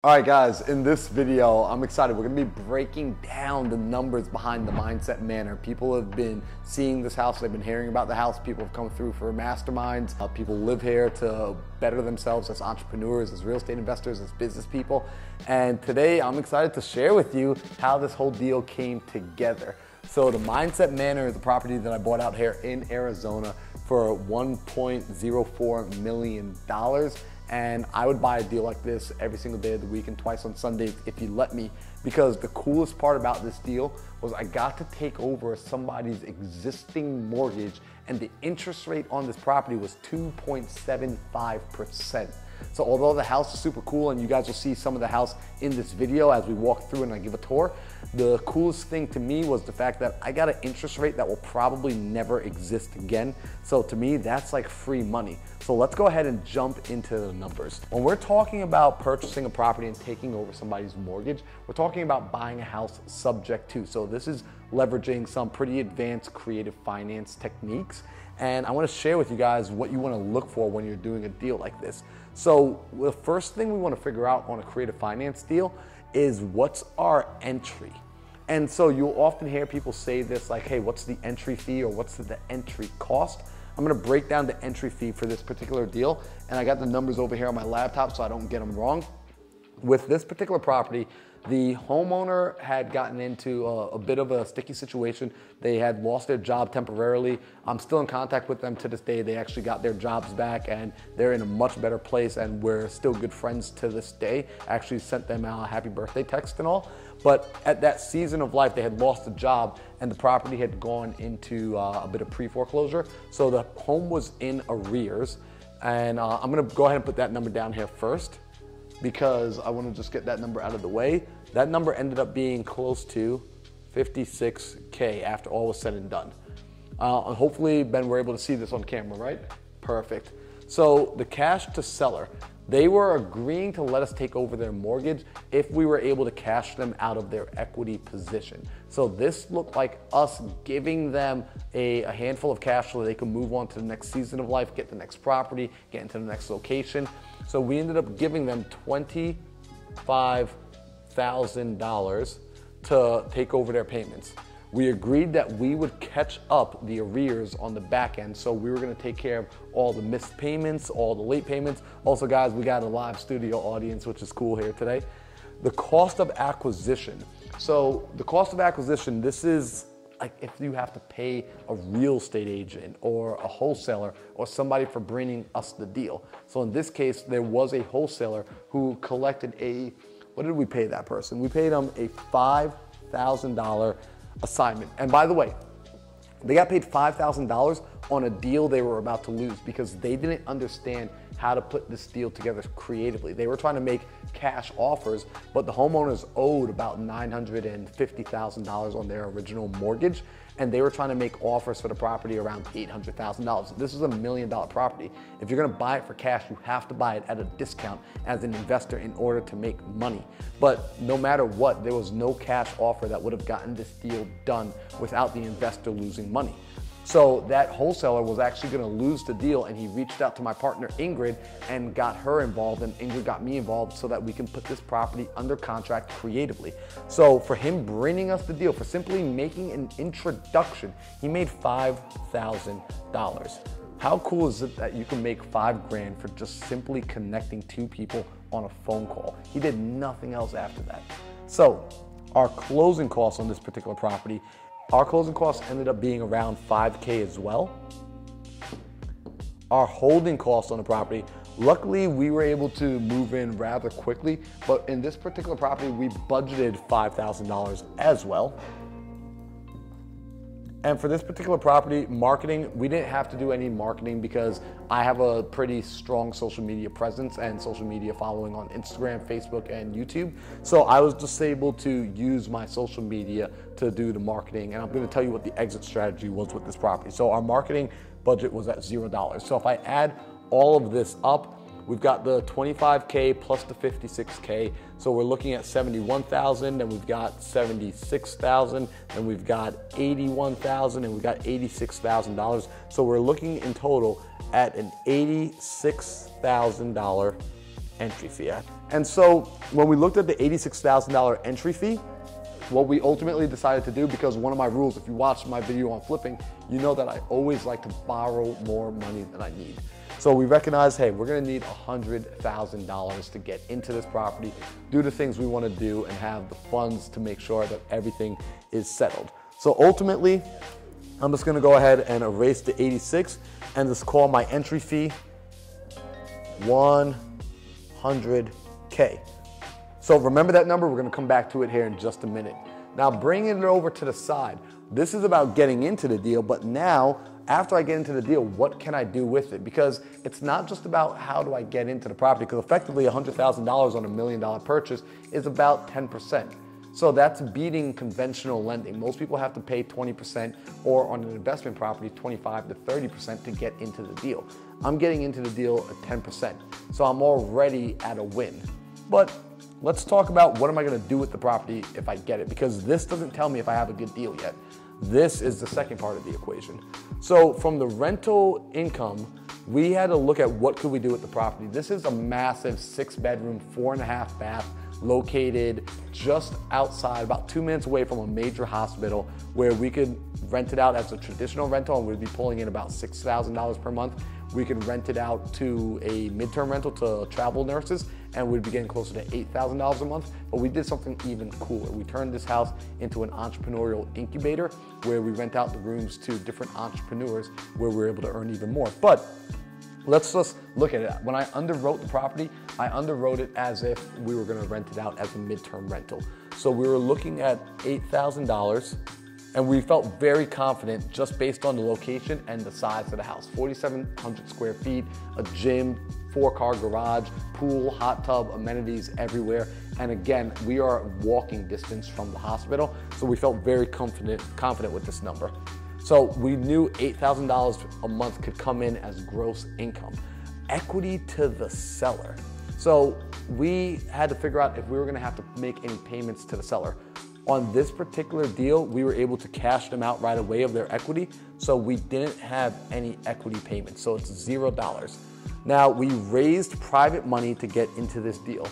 All right, guys, in this video, I'm excited. We're gonna be breaking down the numbers behind the Mindset Manor. People have been seeing this house, they've been hearing about the house, people have come through for masterminds, people live here to better themselves as entrepreneurs, as real estate investors, as business people. And today, I'm excited to share with you how this whole deal came together. So the Mindset Manor is a property that I bought out here in Arizona for $1.04 million. And I would buy a deal like this every single day of the week and twice on Sundays if you let me, because the coolest part about this deal was I got to take over somebody's existing mortgage, and the interest rate on this property was 2.75%. So although the house is super cool, and you guys will see some of the house in this video as we walk through and I give a tour, the coolest thing to me was the fact that I got an interest rate that will probably never exist again. So to me, that's like free money. So let's go ahead and jump into the numbers. When we're talking about purchasing a property and taking over somebody's mortgage, we're talking about buying a house subject to. So this is leveraging some pretty advanced creative finance techniques. And I want to share with you guys what you want to look for when you're doing a deal like this. So the first thing we want to figure out on a creative finance deal is what's our entry. And so you'll often hear people say this like, hey, what's the entry fee or what's the entry cost? I'm gonna break down the entry fee for this particular deal, and I got the numbers over here on my laptop so I don't get them wrong. With this particular property, the homeowner had gotten into a bit of a sticky situation. They had lost their job temporarily. I'm still in contact with them to this day. They actually got their jobs back and they're in a much better place, and we're still good friends to this day. I actually sent them a happy birthday text and all. But at that season of life, they had lost a job and the property had gone into a bit of pre-foreclosure. So the home was in arrears. And I'm gonna go ahead and put that number down here first, because I want to just get that number out of the way. That number ended up being close to 56K after all was said and done. Hopefully, Ben, we're able to see this on camera, right? Perfect. So the cash to seller, they were agreeing to let us take over their mortgage if we were able to cash them out of their equity position. So this looked like us giving them a handful of cash so they could move on to the next season of life, get the next property, get into the next location. So we ended up giving them $25,000 to take over their payments. We agreed that we would catch up the arrears on the back end. So we were gonna take care of all the missed payments, all the late payments. Also, guys, we got a live studio audience, which is cool here today. The cost of acquisition. So the cost of acquisition, this is like if you have to pay a real estate agent or a wholesaler or somebody for bringing us the deal. So in this case, there was a wholesaler who collected what did we pay that person? We paid them a $5,000 assignment. And by the way, they got paid $5,000 on a deal they were about to lose because they didn't understand how to put this deal together creatively. They were trying to make cash offers, but the homeowners owed about $950,000 on their original mortgage, and they were trying to make offers for the property around $800,000. This is $1 million property. If you're gonna buy it for cash, you have to buy it at a discount as an investor in order to make money. But no matter what, there was no cash offer that would have gotten this deal done without the investor losing money. So that wholesaler was actually gonna lose the deal, and he reached out to my partner Ingrid and got her involved, and Ingrid got me involved so that we can put this property under contract creatively. So for him bringing us the deal, for simply making an introduction, he made $5,000. How cool is it that you can make $5,000 for just simply connecting two people on a phone call? He did nothing else after that. So our closing costs on this particular property, our closing costs ended up being around $5K as well. Our holding costs on the property, luckily we were able to move in rather quickly, but in this particular property, we budgeted $5,000 as well. And for this particular property, marketing, we didn't have to do any marketing because I have a pretty strong social media presence and social media following on Instagram, Facebook, and YouTube. So I was just able to use my social media to do the marketing. And I'm gonna tell you what the exit strategy was with this property. So our marketing budget was at $0. So if I add all of this up, we've got the 25K plus the 56K. So we're looking at 71,000, then we've got 76,000, then we've got 81,000, and we've got $86,000. So we're looking in total at an $86,000 entry fee. And so when we looked at the $86,000 entry fee, what we ultimately decided to do, because one of my rules, if you watch my video on flipping, you know that I always like to borrow more money than I need. So we recognized, hey, we're gonna need $100,000 to get into this property, do the things we wanna do, and have the funds to make sure that everything is settled. So ultimately, I'm just gonna go ahead and erase the 86 and just call my entry fee 100K. So remember that number, we're gonna come back to it here in just a minute. Now bringing it over to the side, this is about getting into the deal, but now, after I get into the deal, what can I do with it? Because it's not just about how do I get into the property, because effectively $100,000 on $1 million purchase is about 10%. So that's beating conventional lending. Most people have to pay 20%, or on an investment property, 25 to 30% to get into the deal. I'm getting into the deal at 10%. So I'm already at a win. But let's talk about what am I gonna do with the property if I get it, because this doesn't tell me if I have a good deal yet. This is the second part of the equation. So from the rental income, we had to look at what could we do with the property. This is a massive 6-bedroom, 4.5 bath, located just outside, about 2 minutes away from a major hospital, where we could rent it out as a traditional rental and we'd be pulling in about $6,000 per month. We could rent it out to a midterm rental to travel nurses, and we'd be getting closer to $8,000 a month. But we did something even cooler. We turned this house into an entrepreneurial incubator where we rent out the rooms to different entrepreneurs where we're able to earn even more. But let's just look at it. When I underwrote the property, I underwrote it as if we were gonna rent it out as a midterm rental. So we were looking at $8,000, and we felt very confident just based on the location and the size of the house. 4,700 square feet, a gym, 4-car garage, pool, hot tub, amenities everywhere. And again, we are walking distance from the hospital, so we felt very confident with this number. So we knew $8,000 a month could come in as gross income. Equity to the seller. So we had to figure out if we were gonna have to make any payments to the seller. On this particular deal, we were able to cash them out right away of their equity, so we didn't have any equity payments, so it's $0. Now, we raised private money to get into this deal.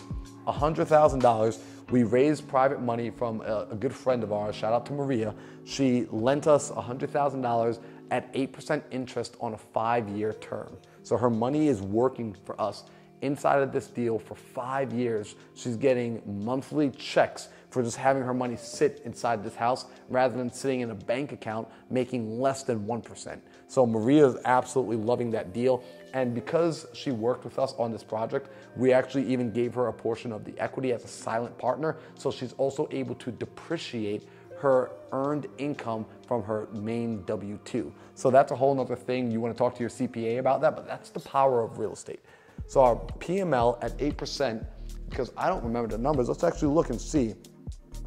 $100,000, we raised private money from a good friend of ours, shout out to Maria. She lent us $100,000 at 8% interest on a 5-year term. So her money is working for us inside of this deal for 5 years. She's getting monthly checks for just having her money sit inside this house rather than sitting in a bank account making less than 1%. So Maria is absolutely loving that deal. And because she worked with us on this project, we actually even gave her a portion of the equity as a silent partner. So she's also able to depreciate her earned income from her main W-2. So that's a whole nother thing. You want to talk to your CPA about that, but that's the power of real estate. So our PML at 8%, because I don't remember the numbers, let's actually look and see.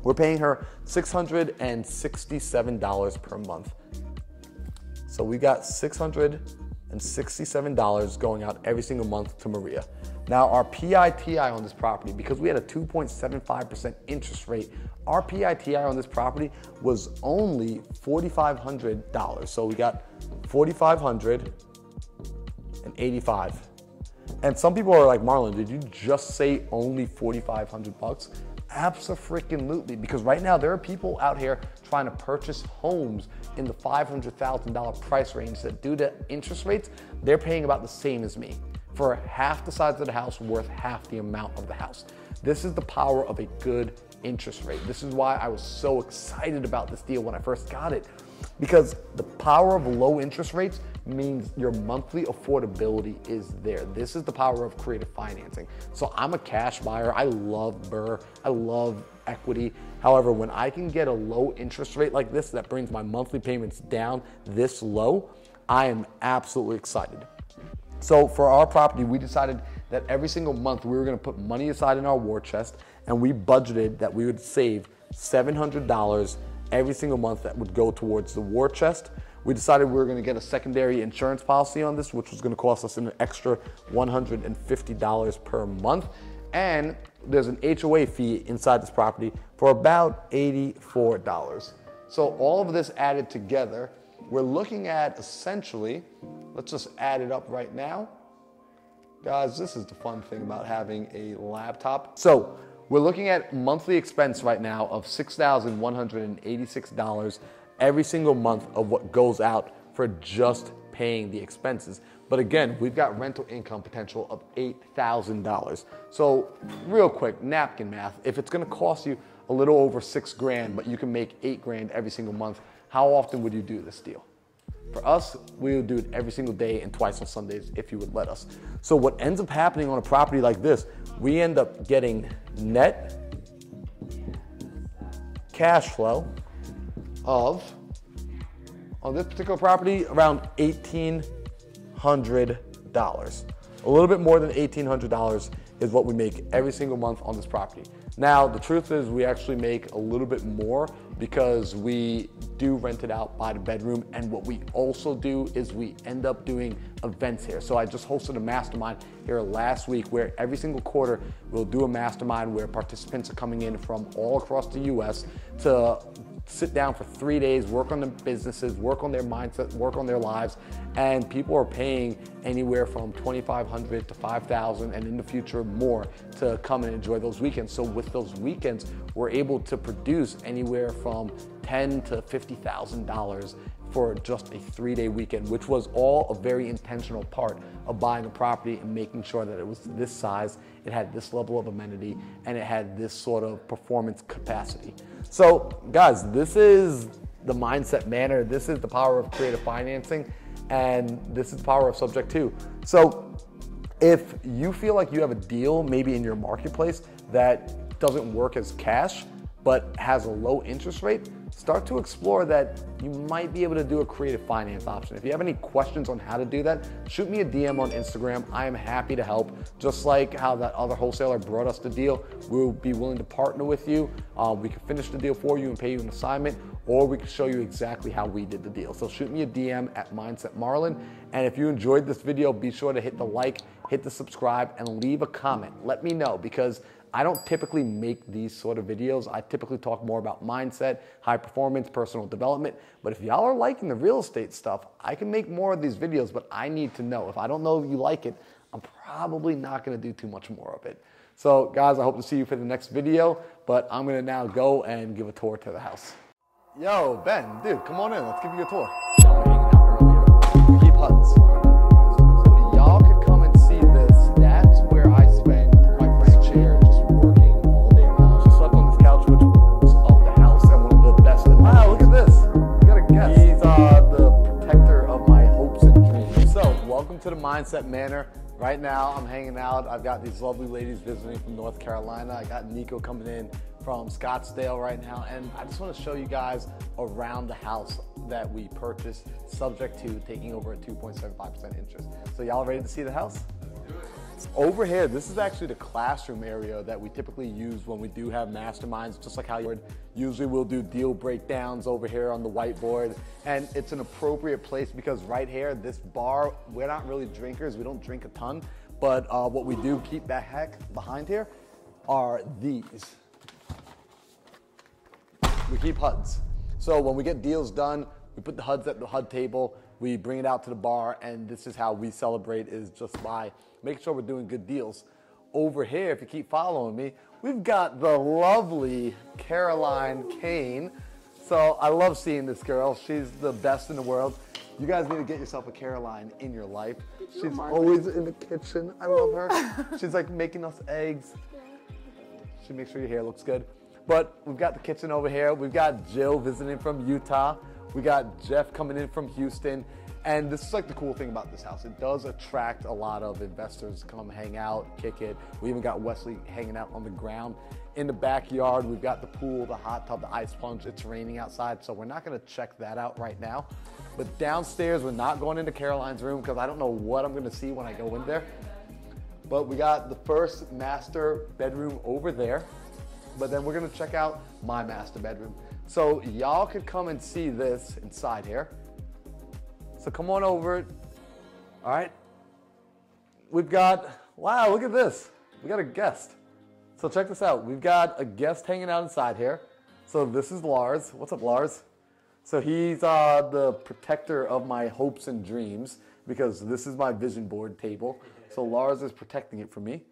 We're paying her $667 per month. So we got $667 going out every single month to Maria. Now our PITI on this property, because we had a 2.75% interest rate, our PITI on this property was only $4,500. So we got $4,585. And some people are like, Marlon, did you just say only 4,500 bucks? Abso-freaking-lutely, because right now there are people out here trying to purchase homes in the $500,000 price range that, due to interest rates, they're paying about the same as me for half the size of the house, worth half the amount of the house. This is the power of a good interest rate. This is why I was so excited about this deal when I first got it, because the power of low interest rates means your monthly affordability is there. This is the power of creative financing. So I'm a cash buyer. I love BRRRR. I love equity. However, when I can get a low interest rate like this that brings my monthly payments down this low, I am absolutely excited. So for our property, we decided that every single month we were gonna put money aside in our war chest, and we budgeted that we would save $700 every single month that would go towards the war chest. We decided we were gonna get a secondary insurance policy on this, which was gonna cost us an extra $150 per month. And there's an HOA fee inside this property for about $84. So all of this added together, we're looking at essentially, let's just add it up right now. Guys, this is the fun thing about having a laptop. So we're looking at monthly expense right now of $6,186 every single month of what goes out for just paying the expenses. But again, we've got rental income potential of $8,000. So real quick, napkin math, if it's gonna cost you a little over 6 grand, but you can make 8 grand every single month, how often would you do this deal? For us, we would do it every single day and twice on Sundays if you would let us. So what ends up happening on a property like this, we end up getting net cash flow of, on this particular property, around $1,800. A little bit more than $1,800 is what we make every single month on this property. Now, the truth is we actually make a little bit more because we do rent it out by the bedroom, and what we also do is we end up doing events here. So I just hosted a mastermind here last week where every single quarter we'll do a mastermind where participants are coming in from all across the US to sit down for 3 days, work on their businesses, work on their mindset, work on their lives, and people are paying anywhere from $2,500 to $5,000 and in the future more to come and enjoy those weekends. So with those weekends, we're able to produce anywhere from $10,000 to $50,000 for just a 3-day weekend, which was all a very intentional part of buying a property and making sure that it was this size, it had this level of amenity, and it had this sort of performance capacity. So guys, this is the mindset Manor. This is the power of creative financing, and this is the power of Subject 2. So if you feel like you have a deal maybe in your marketplace that doesn't work as cash, but has a low interest rate, start to explore that you might be able to do a creative finance option. If you have any questions on how to do that, shoot me a DM on Instagram. I am happy to help. Just like how that other wholesaler brought us the deal, we'll be willing to partner with you. We can finish the deal for you and pay you an assignment, or we can show you exactly how we did the deal. So shoot me a DM at Mindset Marlin. And if you enjoyed this video, be sure to hit the like, hit the subscribe, and leave a comment. Let me know, because I don't typically make these sort of videos. I typically talk more about mindset, high performance, personal development. But if y'all are liking the real estate stuff, I can make more of these videos, but I need to know. If I don't know if you like it, I'm probably not gonna do too much more of it. So guys, I hope to see you for the next video, but I'm gonna now go and give a tour to the house. Yo, Ben, dude, come on in, let's give you a tour. Y'all were hanging out earlier. Keep huts. So y'all could come and see this. That's where I spend my friend's chair just working all day long. She slept on this couch, which was of the house and one of the best in the house. Wow, look at this. We got a guest. He's the protector of my hopes and dreams. So, welcome to the Mindset Manor. Right now, I'm hanging out. I've got these lovely ladies visiting from North Carolina. I got Nico coming in from Scottsdale right now, and I just want to show you guys around the house that we purchased, subject to taking over at 2.75% interest. So y'all ready to see the house? Over here, this is actually the classroom area that we typically use when we do have masterminds, just like how you would. Usually we'll do deal breakdowns over here on the whiteboard, and it's an appropriate place because right here, this bar, we're not really drinkers, we don't drink a ton, but what we do keep that heck behind here are these. We keep HUDs. So when we get deals done, we put the HUDs at the HUD table, we bring it out to the bar, and this is how we celebrate, is just by making sure we're doing good deals. Over here, if you keep following me, we've got the lovely Caroline Kane. So I love seeing this girl. She's the best in the world. You guys need to get yourself a Caroline in your life. She's always in the kitchen. I love her. She's like making us eggs. She makes sure your hair looks good. But we've got the kitchen over here. We've got Jill visiting from Utah. We got Jeff coming in from Houston. And this is like the cool thing about this house. It does attract a lot of investors to come hang out, kick it. We even got Wesley hanging out on the ground. In the backyard, we've got the pool, the hot tub, the ice plunge. It's raining outside, so we're not gonna check that out right now. But downstairs, we're not going into Caroline's room because I don't know what I'm gonna see when I go in there. But we got the first master bedroom over there. But then we're gonna check out my master bedroom. So y'all could come and see this inside here. So come on over. All right. We've got, wow, look at this. We got a guest. So check this out. We've got a guest hanging out inside here. So this is Lars. What's up, Lars? So he's the protector of my hopes and dreams because this is my vision board table. So Lars is protecting it from me.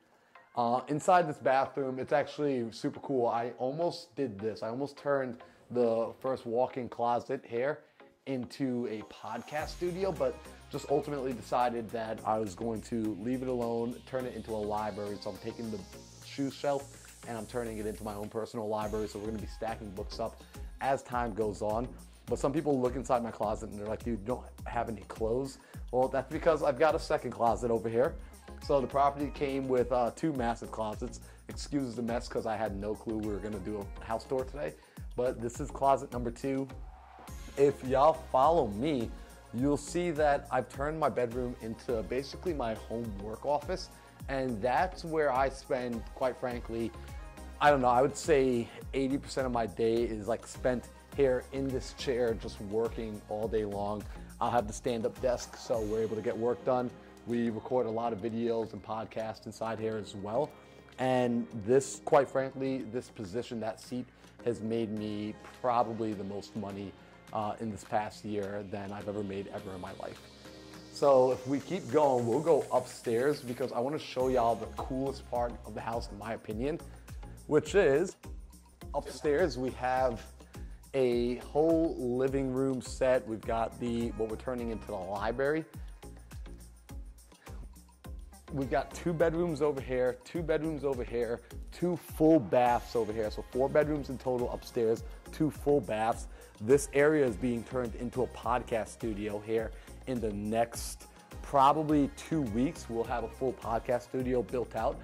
Inside this bathroom, it's actually super cool. I almost did this. I almost turned the first walk-in closet here into a podcast studio, but just ultimately decided that I was going to leave it alone, turn it into a library. So I'm taking the shoe shelf and I'm turning it into my own personal library. So we're gonna be stacking books up as time goes on. But some people look inside my closet and they're like, dude, you don't have any clothes. Well, that's because I've got a second closet over here. So the property came with 2 massive closets. Excuse the mess because I had no clue we were gonna do a house tour today. But this is closet number 2. If y'all follow me, you'll see that I've turned my bedroom into basically my home work office. And that's where I spend, quite frankly, I don't know, I would say 80% of my day is like spent here in this chair just working all day long. I'll have the stand-up desk so we're able to get work done. We record a lot of videos and podcasts inside here as well. And this, quite frankly, this position, that seat, has made me probably the most money in this past year than I've ever made ever in my life. So if we keep going, we'll go upstairs because I want to show y'all the coolest part of the house, in my opinion, which is upstairs we have a whole living room set. We've got what we're turning into the library. We've got 2 bedrooms over here, 2 bedrooms over here, 2 full baths over here. So 4 bedrooms in total upstairs, 2 full baths. This area is being turned into a podcast studio here in the next probably 2 weeks. We'll have a full podcast studio built out.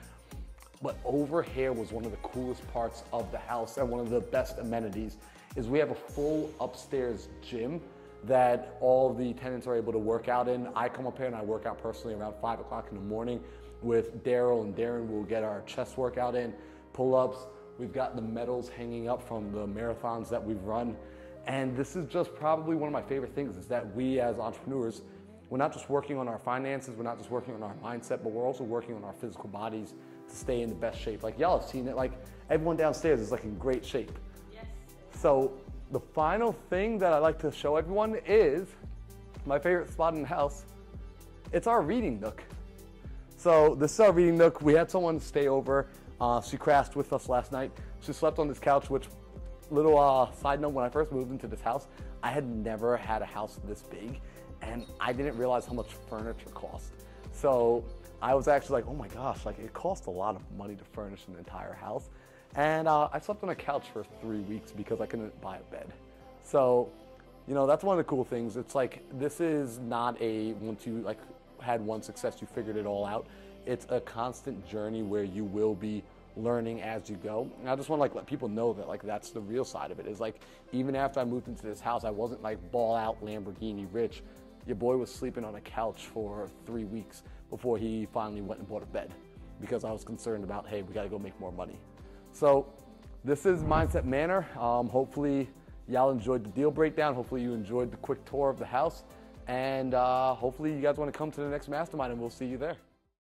But over here was one of the coolest parts of the house and one of the best amenities is we have a full upstairs gym that all the tenants are able to work out in. I come up here and I work out personally around 5 o'clock in the morning with Daryl, and Darren will get our chest workout in, pull-ups. We've got the medals hanging up from the marathons that we've run. And this is just probably one of my favorite things is that we as entrepreneurs, we're not just working on our finances, we're not just working on our mindset, but we're also working on our physical bodies to stay in the best shape. Like y'all have seen it, like everyone downstairs is like in great shape. Yes. So the final thing that I like to show everyone is my favorite spot in the house. It's our reading nook. So this is our reading nook. We had someone stay over. She crashed with us last night. She slept on this couch, which, little side note, when I first moved into this house, I had never had a house this big and I didn't realize how much furniture cost. So I was actually like, oh my gosh, like it cost a lot of money to furnish an entire house. And I slept on a couch for 3 weeks because I couldn't buy a bed. So, you know, that's one of the cool things. It's like, this is not a, once you like had one success, you figured it all out. It's a constant journey where you will be learning as you go. And I just want to like let people know that like that's the real side of it. Is like, even after I moved into this house, I wasn't like ball out Lamborghini rich. Your boy was sleeping on a couch for 3 weeks before he finally went and bought a bed because I was concerned about, hey, we got to go make more money. So this is Mindset Manor. Hopefully y'all enjoyed the deal breakdown. Hopefully you enjoyed the quick tour of the house. And hopefully you guys want to come to the next mastermind and we'll see you there.